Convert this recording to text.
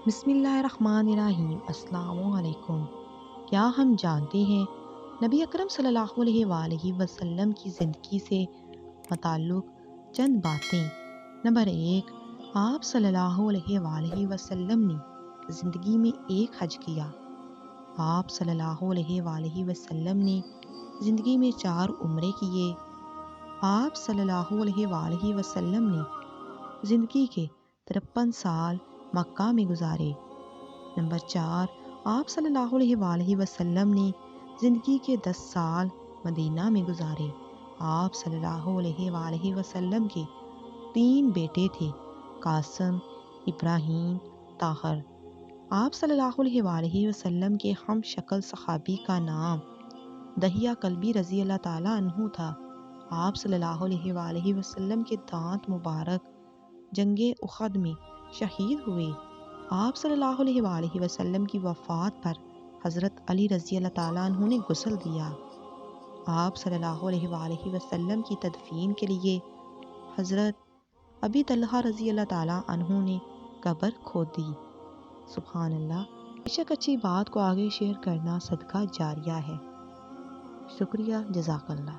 بسم اللہ الرحمن الرحیم۔ السلام علیکم۔ کیا ہم جانتے ہیں نبی اکرم صلی اللہ علیہ وآلہ وسلم کی زندگی سے متعلق چند باتیں؟ نمبر 1، آپ صلی اللہ علیہ وآلہ وسلم نے زندگی میں ایک حج کیا۔ آپ صلی اللہ علیہ وآلہ وسلم نے زندگی میں 4 عمرے کیے۔ آپ صلی اللہ علیہ وآلہ وسلم نے زندگی کے 53 سال مکہ میں گزارے۔ نمبر 4، آپ صلی اللہ علیہ وآلہ وسلم نے زندگی کے 10 سال مدینہ میں گزارے۔ آپ صلی اللہ علیہ وآلہ وسلم کے 3 بیٹے تھے، قاسم، ابراہیم، طاہر۔ آپ صلی اللہ علیہ وآلہ وسلم کے ہم شکل صحابی کا نام دحیہ کلبی رضی اللہ تعالیٰ عنہ تھا۔ آپ صلی اللہ علیہ وآلہ وسلم کے دانت مبارک جنگ احد میں شہید ہوئے۔ آپ صلی اللہ علیہ وآلہ وسلم کی وفات پر حضرت علی رضی اللہ تعالیٰ عنہ نے غسل دیا۔ آپ صلی اللہ علیہ وآلہ وسلم کی تدفین کے لیے حضرت ابی طلحہ رضی اللہ تعالیٰ عنہ نے قبر کھود دی۔ سبحان اللہ۔ بے شک اچھی بات کو آگے شیئر کرنا صدقہ جاریہ ہے۔ شکریہ، جزاک اللہ۔